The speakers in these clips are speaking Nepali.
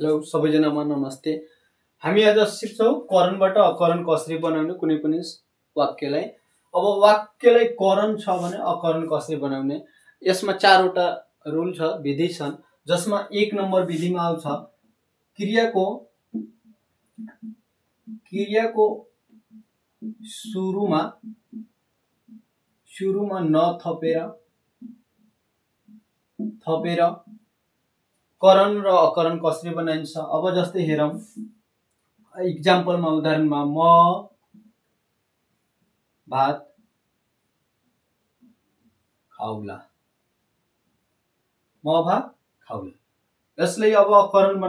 हेलो सबैजनामा नमस्ते। हामी आज सिक्छौं करणबाट अकरण कसरी बनाउने कुनै पनि वाक्यलाई। अब वाक्यलाई करण छ भने अकरण कसरी बनाउने, यसमा चारवटा रुल छ, विधि छन्, जसमा 1 नम्बर विधिमा आउँछ क्रियाको सुरुमा न थपेर करण र अकरण कसरी बनाइन्छ। अब जस्तै हेरौं, इक्जाम्पलमा उदाहरणमा म भात खाउला, यसलाई अब अकरण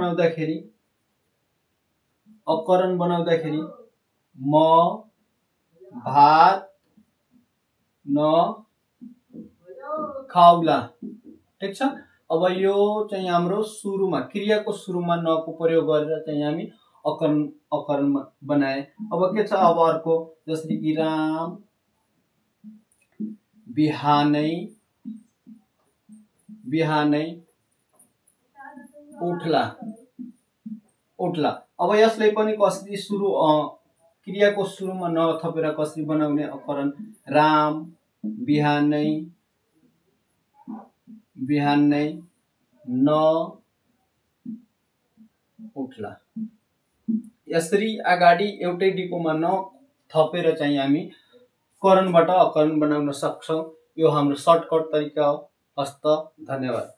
बनाउँदाखेरि म भात न खाउला, ठीक छ। अब यो चाहिँ हाम्रो सुरुमा क्रियाको सुरुमा न को प्रयोग गरेर चाहिँ हामी अकरण बनाए। अब के छ, अब अर्को जस्तै कि राम बिहानै उठ्ला। अब यसलाई पनि कसरी क्रियाको सुरुमा न थपेर कसरी बनाउने अकरण, राम बिहानै न उठ्ला। यसरी अगाडि एउटै डिकोमा न थपेर चाहिँ हामी करणबाट अकरण बनाउन सक्छौं। यो हाम्रो सर्टकट तरिका हो। हस्त, धन्यवाद।